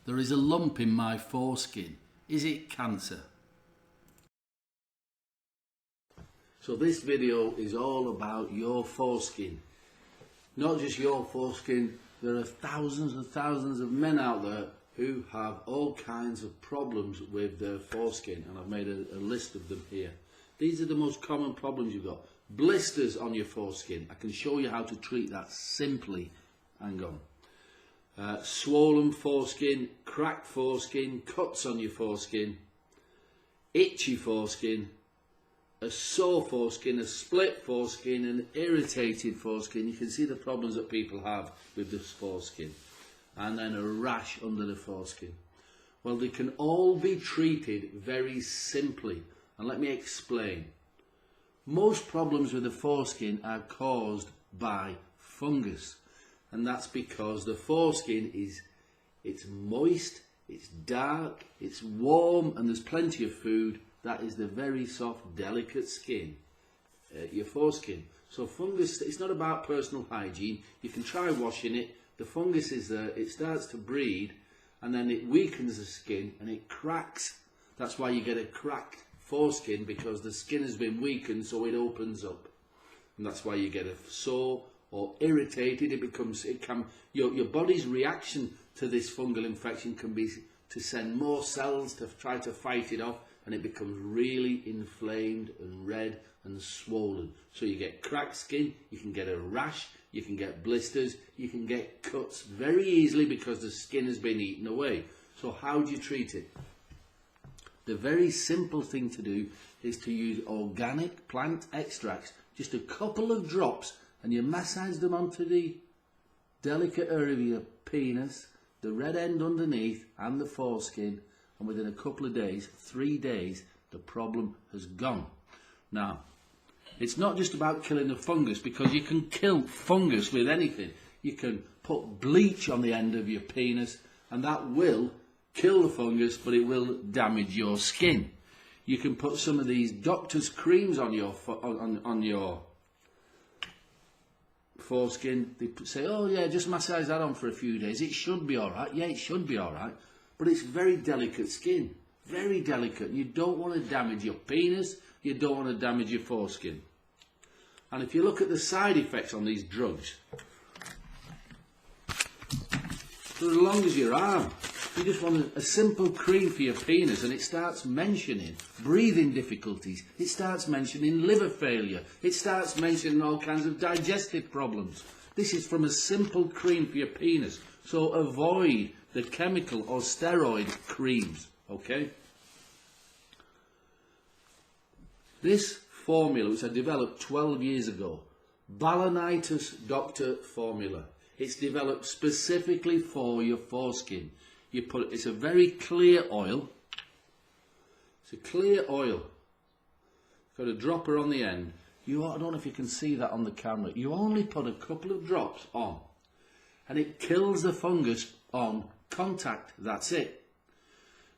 There is a lump in my foreskin. Is it cancer? So this video is all about your foreskin. Not just your foreskin, there are thousands and thousands of men out there who have all kinds of problems with their foreskin, and I've made a list of them here. These are the most common problems you've got. Blisters on your foreskin. I can show you how to treat that simply. Hang on. Swollen foreskin, cracked foreskin, cuts on your foreskin, itchy foreskin, a sore foreskin, a split foreskin, an irritated foreskin. You can see the problems that people have with this foreskin. And then a rash under the foreskin. Well, they can all be treated very simply. And let me explain. Most problems with the foreskin are caused by fungus. And that's because the foreskin it's moist, it's dark, it's warm, and there's plenty of food. That is the very soft, delicate skin, your foreskin. So fungus, it's not about personal hygiene. You can try washing it. The fungus is there, it starts to breed, and then it weakens the skin and it cracks. That's why you get a cracked foreskin, because the skin has been weakened, so it opens up. And that's why you get a sore or irritated. Your body's reaction to this fungal infection can be to send more cells to try to fight it off, and it becomes really inflamed and red and swollen. So you get cracked skin, you can get a rash, you can get blisters, you can get cuts very easily because the skin has been eaten away. So how do you treat it? The very simple thing to do is to use organic plant extracts, just a couple of drops, and you massage them onto the delicate area of your penis, the red end underneath and the foreskin, and within a couple of days, 3 days, the problem has gone. Now, it's not just about killing the fungus, because you can kill fungus with anything. You can put bleach on the end of your penis and that will kill the fungus, but it will damage your skin. You can put some of these doctor's creams on your foreskin. They say, oh yeah, just massage that on for a few days. It should be alright. Yeah, it should be alright. But it's very delicate skin. Very delicate. You don't want to damage your penis. You don't want to damage your foreskin. And if you look at the side effects on these drugs, they're as long as your arm. You just want a simple cream for your penis, and it starts mentioning breathing difficulties. It starts mentioning liver failure. It starts mentioning all kinds of digestive problems. This is from a simple cream for your penis. So avoid the chemical or steroid creams, okay? This formula, which I developed 12 years ago, balanitis doctor formula. It's developed specifically for your foreskin. It's a very clear oil. It's a clear oil. It's got a dropper on the end. I don't know if you can see that on the camera. You only put a couple of drops on, and it kills the fungus on contact. That's it.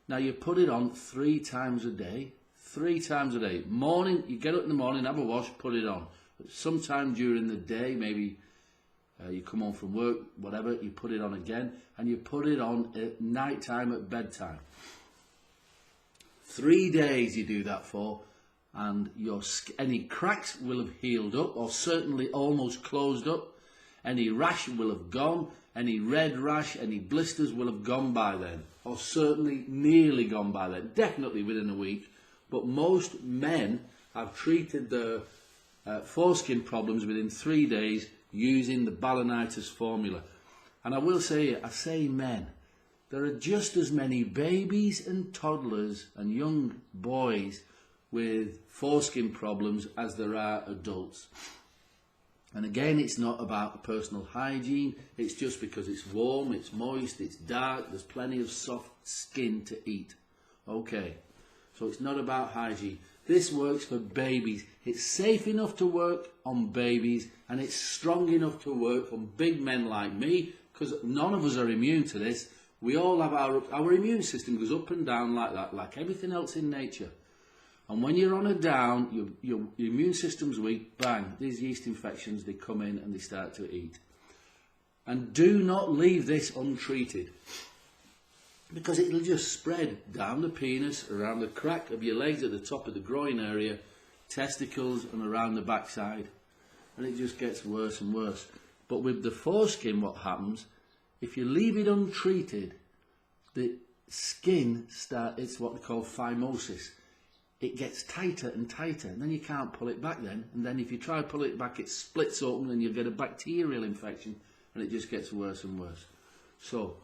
Now you put it on 3 times a day. 3 times a day. Morning, you get up in the morning, have a wash, put it on. But sometime during the day, maybe you come home from work, whatever, you put it on again, and you put it on at night time, at bedtime. 3 days you do that for, and any cracks will have healed up, or certainly almost closed up. Any rash will have gone. Any red rash, any blisters will have gone by then, or certainly nearly gone by then, definitely within a week. But most men have treated their foreskin problems within 3 days using the balanitis formula. And I will say, I say men, there are just as many babies and toddlers and young boys with foreskin problems as there are adults. And again, it's not about personal hygiene. It's just because it's warm, it's moist, it's dark, there's plenty of soft skin to eat. Okay, so it's not about hygiene. This works for babies. It's safe enough to work on babies, and it's strong enough to work on big men like me, because none of us are immune to this. We all have our immune system goes up and down like that, like everything else in nature. And when you're on a down, your immune system's weak, bang, these yeast infections, they come in and they start to eat. And do not leave this untreated. because it'll just spread down the penis, around the crack of your legs at the top of the groin area, testicles and around the backside, and it just gets worse and worse. But with the foreskin, what happens, if you leave it untreated, the skin it's what we call phimosis. It gets tighter and tighter, and then you can't pull it back then, and then if you try to pull it back, it splits open and you get a bacterial infection, and it just gets worse and worse. So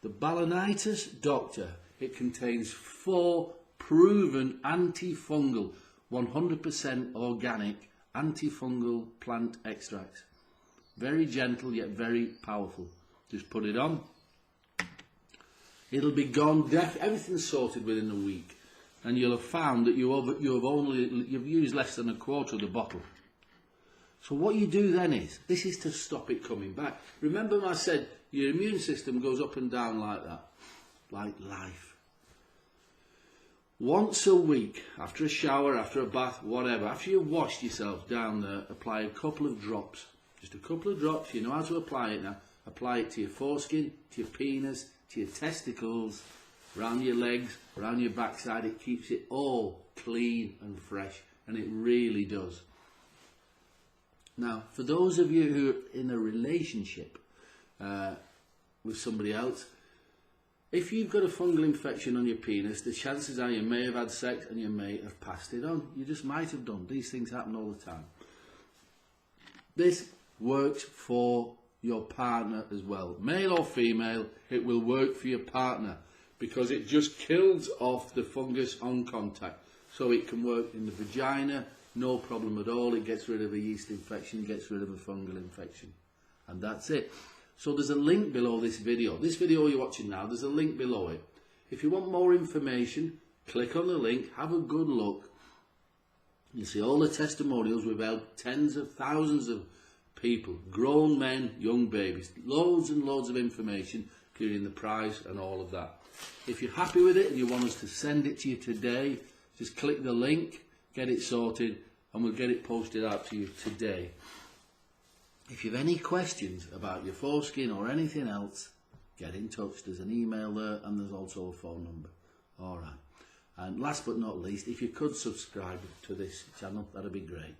the balanitis doctor, it contains 4 proven antifungal, 100% organic antifungal plant extracts. Very gentle yet very powerful. Just put it on. It'll be gone. Everything's sorted within a week, and you'll have found that you've used less than a quarter of the bottle. So what you do then is, this is to stop it coming back. Remember I said your immune system goes up and down like that, like life. Once a week, after a shower, after a bath, whatever, after you've washed yourself down there, apply a couple of drops. Just a couple of drops. You know how to apply it now. Apply it to your foreskin, to your penis, to your testicles, around your legs, around your backside. It keeps it all clean and fresh, and it really does. Now, for those of you who are in a relationship with somebody else, if you've got a fungal infection on your penis, the chances are you may have had sex and you may have passed it on. You just might have done. These things happen all the time. This works for your partner as well. Male or female, it will work for your partner because it just kills off the fungus on contact. So it can work in the vagina, no problem at all. It gets rid of a yeast infection, gets rid of a fungal infection. And that's it. So there's a link below this video. This video you're watching now, there's a link below it. If you want more information, click on the link, have a good look. You see all the testimonials. We've helped tens of thousands of people, grown men, young babies, loads and loads of information, including the price and all of that. If you're happy with it and you want us to send it to you today, just click the link, get it sorted, and we'll get it posted out to you today. If you have any questions about your foreskin or anything else, get in touch. There's an email there and there's also a phone number. All right. And last but not least, if you could subscribe to this channel, that'd be great.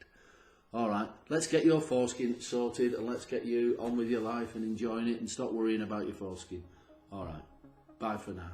All right, let's get your foreskin sorted and let's get you on with your life and enjoying it and stop worrying about your foreskin. All right, bye for now.